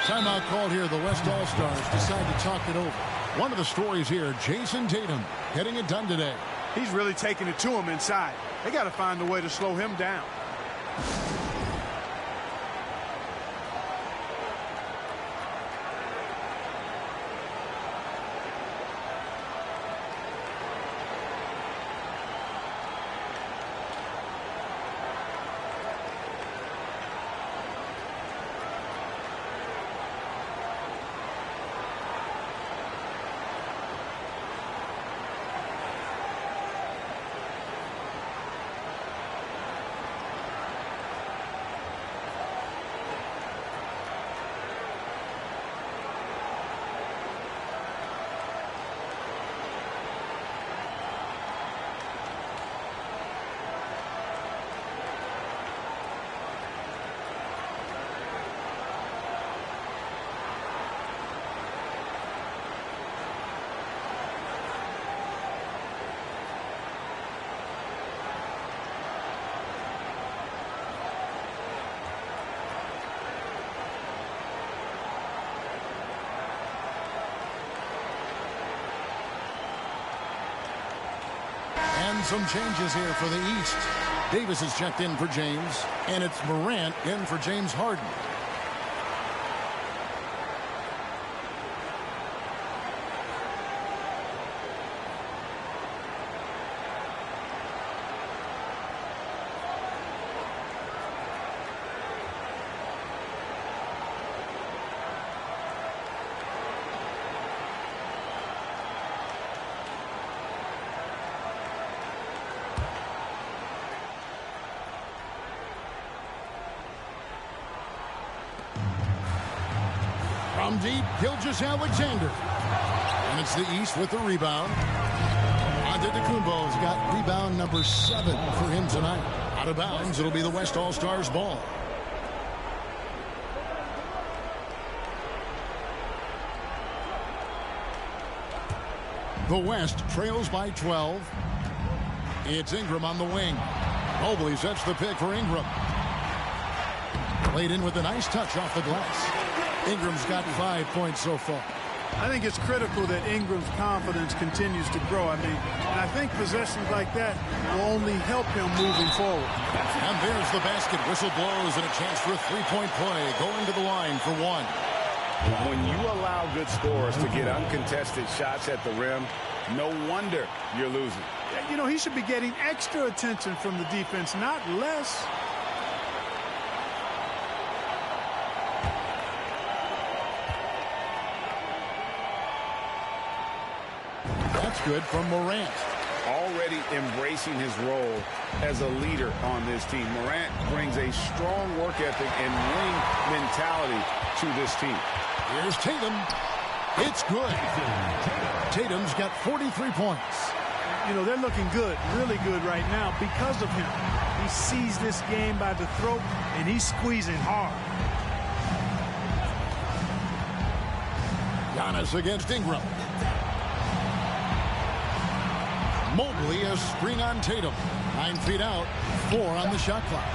Timeout called here. The West All-Stars decide to talk it over. One of the stories here, Jason Tatum getting it done today. He's really taking it to him inside. They got to find a way to slow him down. And some changes here for the East. Davis is checked in for James, and it's Morant in for James Harden. From deep, Gilgeous-Alexander. And it's the East with the rebound. Antetokounmpo's got rebound number 7 for him tonight. Out of bounds, it'll be the West All-Stars ball. The West trails by 12. It's Ingram on the wing. Mobley sets the pick for Ingram. Played in with a nice touch off the glass. Ingram's got 5 points so far. I think it's critical that Ingram's confidence continues to grow. I mean, and I think possessions like that will only help him moving forward. And there's the basket. Whistle blows and a chance for a three-point play. Going to the line for one. When you allow good scorers to get uncontested shots at the rim, no wonder you're losing. You know, he should be getting extra attention from the defense, not less. That's good from Morant. Already embracing his role as a leader on this team. Morant brings a strong work ethic and winning mentality to this team. Here's Tatum. It's good. Tatum's got 43 points. you know, they're looking good, really good right now because of him. He sees this game by the throat, and he's squeezing hard. Giannis against Ingram. Mobley, a screen on Tatum. 9 feet out, 4 on the shot clock.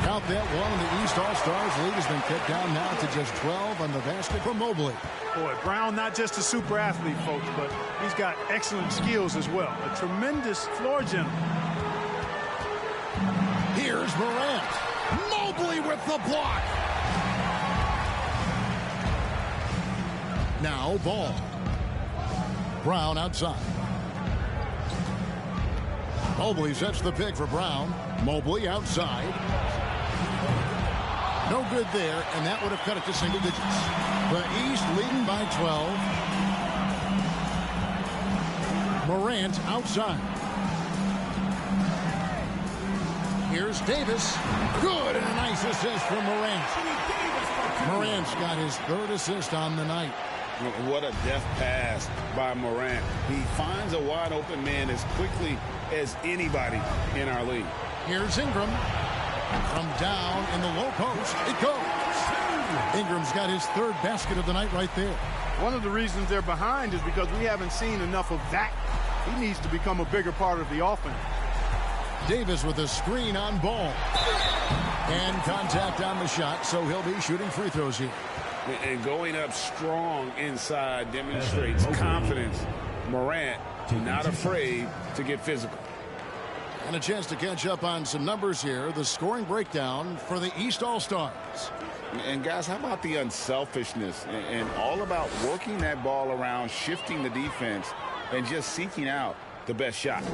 Count that one, and the East All-Stars lead has been cut down now to just 12 on the basket for Mobley. Boy, Brown not just a super athlete, folks, but he's got excellent skills as well. A tremendous floor general. Here's Morant. Mobley with the block. Now Ball. Brown outside. Mobley sets the pick for Brown. Mobley outside. No good there, and that would have cut it to single digits. The East leading by 12. Morant outside. Here's Davis. Good, and a nice assist from Morant. Morant's got his 3rd assist on the night. What a deft pass by Morant. He finds a wide open man as quickly as anybody in our league. Here's Ingram. From down in the low post, it goes. Ingram's got his 3rd basket of the night right there. One of the reasons they're behind is because we haven't seen enough of that. He needs to become a bigger part of the offense. Davis with a screen on Ball. And contact on the shot, so he'll be shooting free throws here. And going up strong inside demonstrates confidence. Morant not afraid to get physical. And a chance to catch up on some numbers here. The scoring breakdown for the East All-Stars. And guys, how about the unselfishness and all about working that ball around, shifting the defense, and just seeking out the best shot.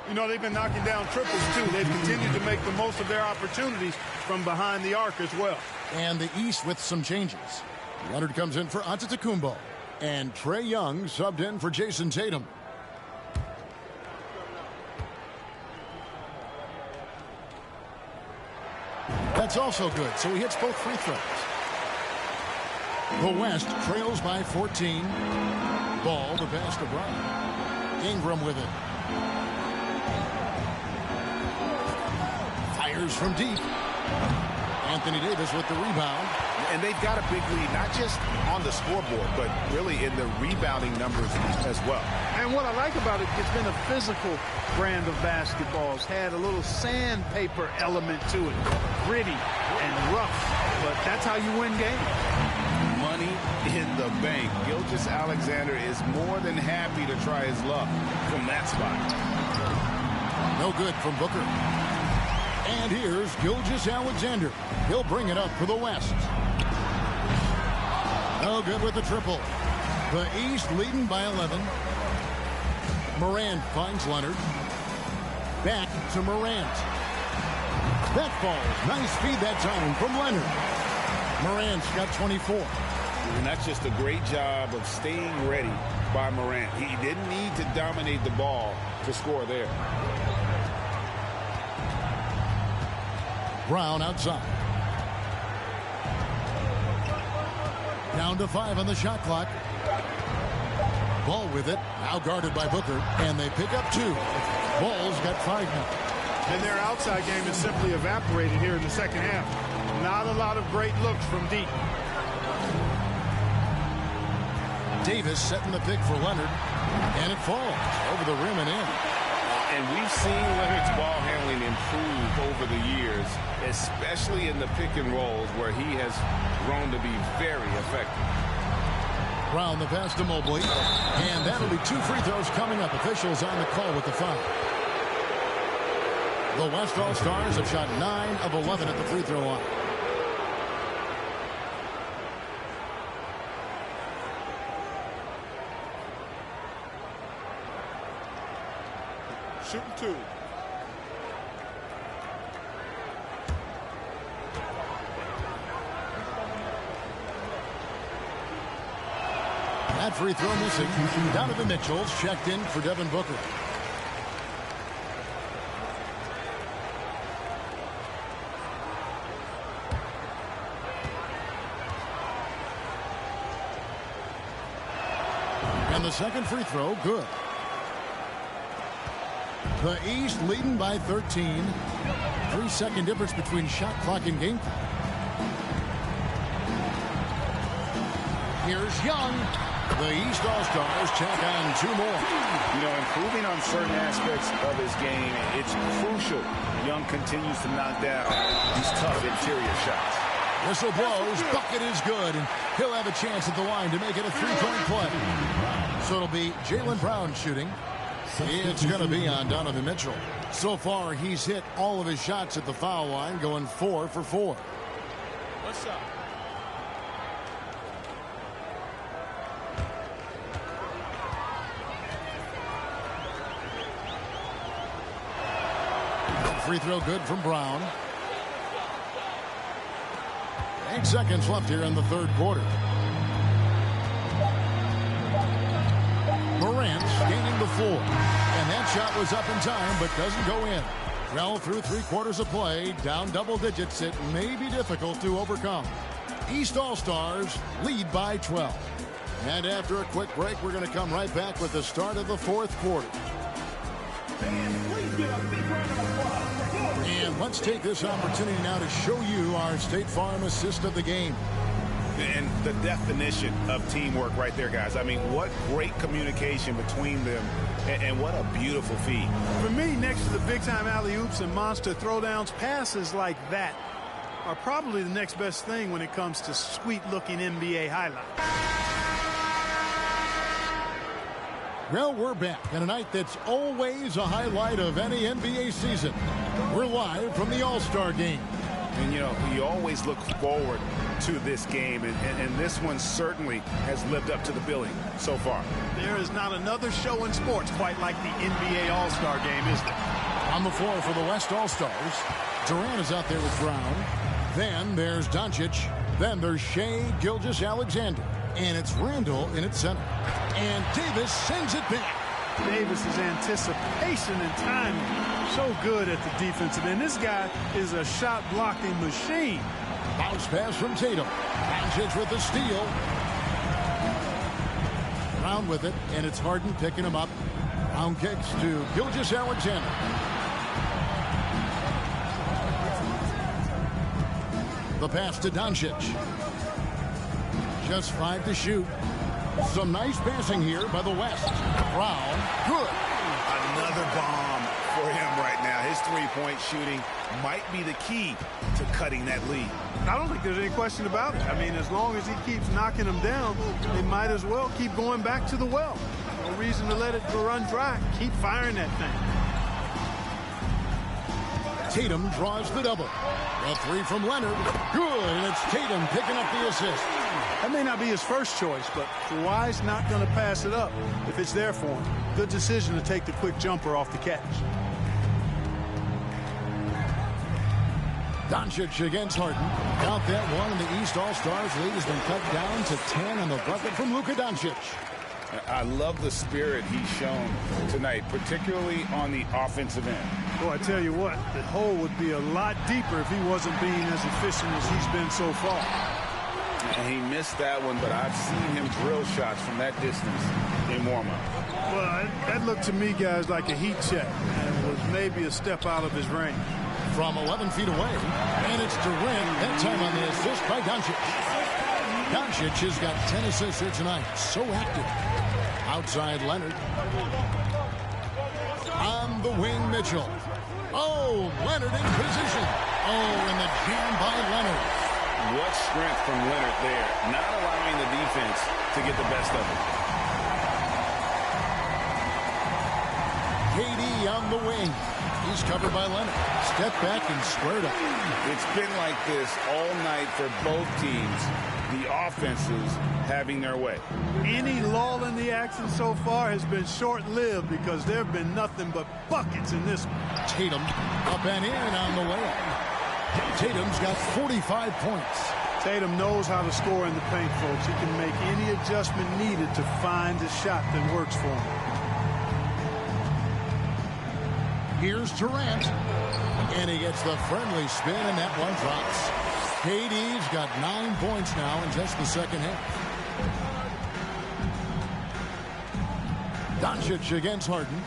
You know, they've been knocking down triples, too. They've continued to make the most of their opportunities from behind the arc as well. And the East with some changes. Leonard comes in for Antetokounmpo. And Trae Young subbed in for Jason Tatum. That's also good, so he hits both free throws. The West trails by 14. Ball, the pass to Brown. Ingram with it. Fires from deep. Anthony Davis with the rebound. And they've got a big lead, not just on the scoreboard, but really in the rebounding numbers as well. And what I like about it, it's been a physical brand of basketball. It's had a little sandpaper element to it. Gritty and rough, but that's how you win games. Money in the bank. Gilgeous-Alexander is more than happy to try his luck from that spot. No good from Booker. And here's Gilgeous-Alexander. He'll bring it up for the West. No good with the triple. The East leading by 11. Morant finds Leonard. Back to Morant. That falls. Nice feed that time from Leonard. Morant's got 24. And that's just a great job of staying ready by Morant. He didn't need to dominate the ball to score there. Brown outside. Down to 5 on the shot clock. Ball with it. Now guarded by Booker. And they pick up 2. Ball's got 5 now. And their outside game is simply evaporated here in the second half. Not a lot of great looks from deep. Davis setting the pick for Leonard. And it falls over the rim and in. And we've seen Leonard's ball handling improve over the years, especially in the pick and rolls where he has grown to be very effective. Brown the pass to Mobley. And that'll be 2 free throws coming up. Officials on the call with the foul. The West All-Stars have shot 9 of 11 at the free throw line. Shooting 2. That free throw missing. Down to the Mitchells. Checked in for Devin Booker. And the second free throw, good. The East leading by 13. 3-second difference between shot clock and game clock. Here's Young. The East All-Stars check on 2 more. You know, improving on certain aspects of his game, it's crucial. Young continues to knock down these tough interior shots. Whistle blows, bucket is good, and he'll have a chance at the line to make it a 3-point play. So it'll be Jaylen Brown shooting. It's going to be on Donovan Mitchell. So far, he's hit all of his shots at the foul line, going 4 for 4. What's up? Free throw good from Brown. 8 seconds left here in the 3rd quarter. Morant's gaining the floor. And that shot was up in time, but doesn't go in. Well, through 3 quarters of play, down double digits, it may be difficult to overcome. East All-Stars lead by 12. And after a quick break, we're going to come right back with the start of the 4th quarter. And let's take this opportunity now to show you our State Farm assist of the game. And the definition of teamwork right there, guys. I mean, what great communication between them, and what a beautiful feed. For me, next to the big-time alley-oops and monster throwdowns, passes like that are probably the next best thing when it comes to sweet-looking NBA highlights. Well, we're back on a night that's always a highlight of any NBA season. We're live from the All-Star game. And, you know, we always look forward to this game, and this one certainly has lived up to the billing so far. There is not another show in sports quite like the NBA All-Star game, is there? On the floor for the West All-Stars, Durant is out there with Brown. Then there's Doncic. Then there's Shai Gilgeous-Alexander. And it's Randall in its center. And Davis sends it back. Davis's anticipation and timing, so good at the defensive end. This guy is a shot-blocking machine. Bounce pass from Tatum. Doncic with the steal. Brown with it, and it's Harden picking him up. Brown kicks to Gilgeous-Alexander. The pass to Doncic. Just 5 to shoot. Some nice passing here by the West. Brown, good. Another bomb for him right now. His three-point shooting might be the key to cutting that lead. I don't think there's any question about it. I mean, as long as he keeps knocking them down, they might as well keep going back to the well. No reason to let it run dry. Keep firing that thing. Tatum draws the double. A 3 from Leonard. Good, and it's Tatum picking up the assist. That may not be his first choice, but Kawhi's not going to pass it up if it's there for him. Good decision to take the quick jumper off the catch. Doncic against Harden. Count that one, and the East All-Stars lead has been cut down to 10 on the bucket from Luka Doncic. I love the spirit he's shown tonight, particularly on the offensive end. Boy, I tell you what, the hole would be a lot deeper if he wasn't being as efficient as he's been so far. And he missed that one, but I've seen him drill shots from that distance in warm-up. Well, that looked to me, guys, like a heat check, and was maybe a step out of his range. From 11 feet away, and it's Durant, that time on the assist by Doncic. Doncic has got 10 assists here tonight, so active. Outside Leonard. On the wing, Mitchell. Oh, Leonard in position. Oh, and the jam by Leonard. What strength from Leonard there, not allowing the defense to get the best of it. KD on the wing. He's covered by Leonard. Step back and squared up. It's been like this all night for both teams. The offenses having their way. Any lull in the action so far has been short-lived because there have been nothing but buckets in this one. Tatum up and in on the layup. Tatum's got 45 points. Tatum knows how to score in the paint, folks. He can make any adjustment needed to find a shot that works for him. Here's Durant. And he gets the friendly spin, and that one drops. KD's got 9 points now in just the second half. Doncic against Harden.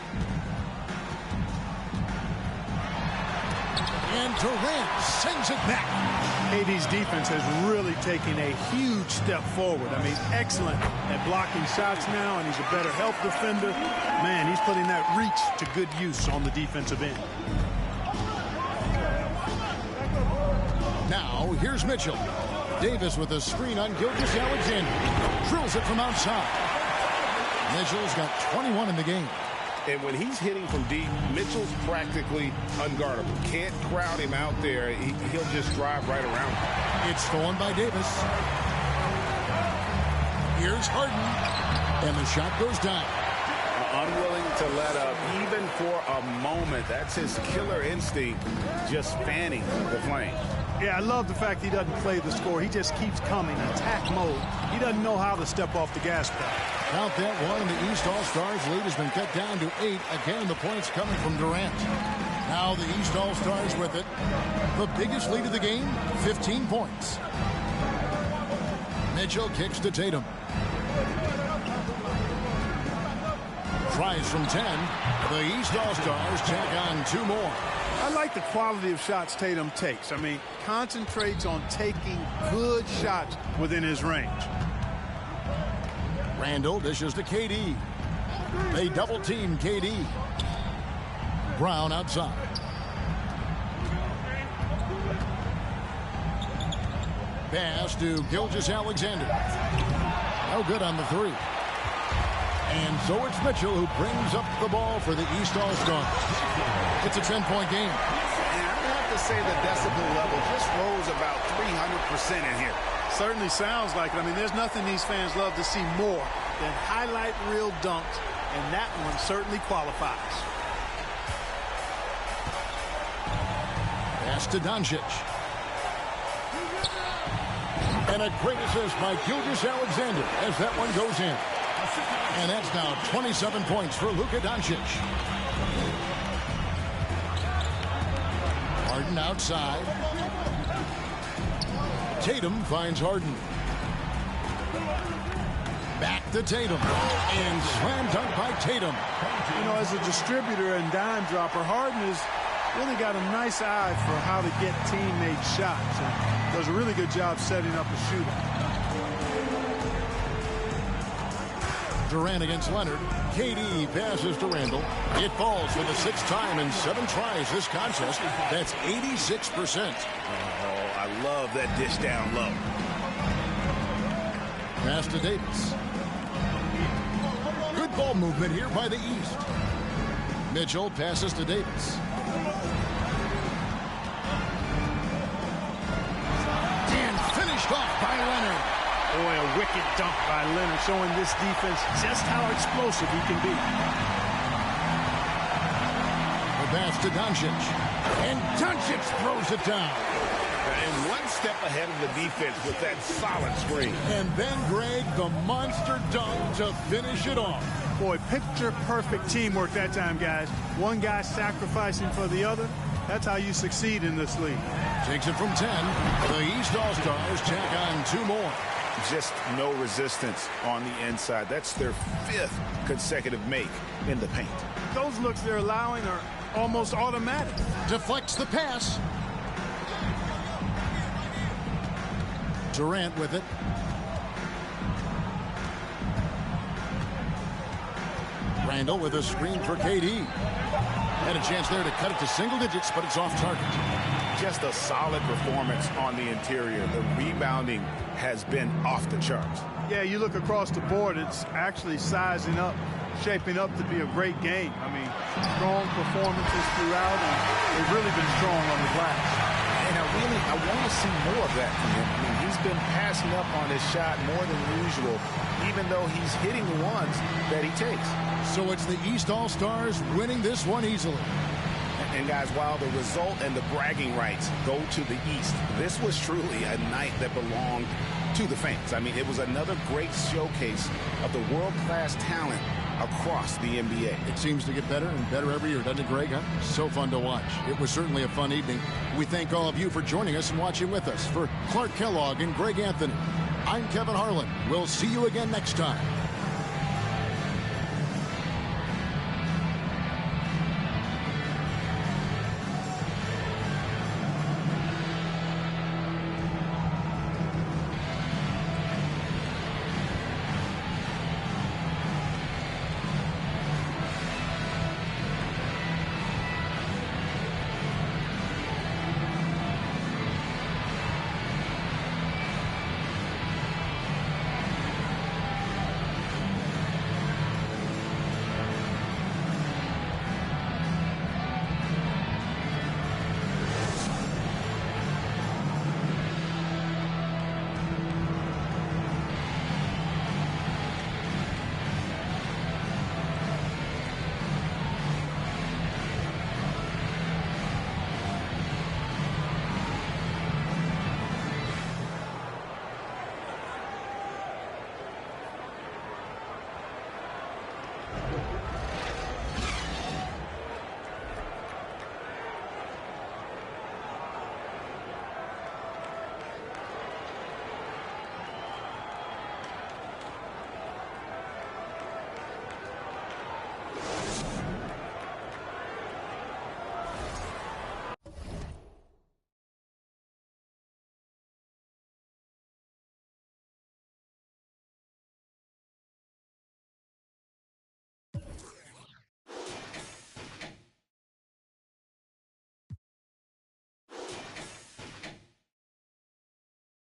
And Durant sends it back. KD's defense has really taken a huge step forward. I mean, excellent at blocking shots now, and he's a better help defender. Man, he's putting that reach to good use on the defensive end. Now, here's Mitchell. Davis with a screen on Gilgeous-Alexander. Drills it from outside. Mitchell's got 21 in the game. And when he's hitting from deep, Mitchell's practically unguardable. Can't crowd him out there. He'll just drive right around him. It's stolen by Davis. Here's Harden. And the shot goes down. Unwilling to let up even for a moment. That's his killer instinct, just fanning the flame. Yeah, I love the fact he doesn't play the score. He just keeps coming, attack mode. He doesn't know how to step off the gas pedal. Count that one, and the East All-Stars lead has been cut down to 8. Again, the points coming from Durant. Now the East All-Stars with it. The biggest lead of the game, 15 points. Mitchell kicks to Tatum. Tries from 10. The East All-Stars tack on 2 more. I like the quality of shots Tatum takes. I mean, concentrates on taking good shots within his range. Randall dishes to KD. They double-team KD. Brown outside. Pass to Gilgeous-Alexander. No good on the 3. And so it's Mitchell who brings up the ball for the East All-Stars. It's a 10-point game. And I have to say the decibel level just rose about 300% in here. Certainly sounds like it. I mean, there's nothing these fans love to see more than highlight reel dunks, and that one certainly qualifies. Pass to Doncic. And a great assist by Gilgeous-Alexander as that one goes in. And that's now 27 points for Luka Doncic. Harden outside. Tatum finds Harden. Back to Tatum. And slam dunk by Tatum. You know, as a distributor and dime dropper, Harden has really got a nice eye for how to get teammate shots. And does a really good job setting up a shooter. Durant against Leonard. KD passes to Randall. It falls for the 6th time in 7 tries this contest. That's 86%. Oh, I love that dish down low. Pass to Davis. Good ball movement here by the East. Mitchell passes to Davis. And finished off by Leonard. Boy, a wicked dunk by Leonard, showing this defense just how explosive he can be. The pass to Doncic. And Doncic throws it down. And one step ahead of the defense with that solid screen. And then, Greg, the monster dunk to finish it off. Boy, picture-perfect teamwork that time, guys. One guy sacrificing for the other. That's how you succeed in this league. Takes it from 10. The East All-Stars tack on 2 more. Just no resistance on the inside. That's their 5th consecutive make in the paint. Those looks they're allowing are almost automatic. Deflects the pass. Durant with it. Randall with a screen for KD. Had a chance there to cut it to single digits, but it's off target. Just a solid performance on the interior. The rebounding has been off the charts. Yeah, you look across the board, it's actually sizing up, shaping up to be a great game. I mean, strong performances throughout, and they've really been strong on the glass. And I want to see more of that from him. I mean, he's been passing up on his shot more than usual, even though he's hitting the ones that he takes. So it's the East All-Stars winning this one easily. And guys, while the result and the bragging rights go to the East, this was truly a night that belonged to the fans. I mean, it was another great showcase of the world-class talent across the NBA. It seems to get better and better every year, doesn't it, Greg? Huh? So fun to watch. It was certainly a fun evening. We thank all of you for joining us and watching with us. For Clark Kellogg and Greg Anthony, I'm Kevin Harlan. We'll see you again next time.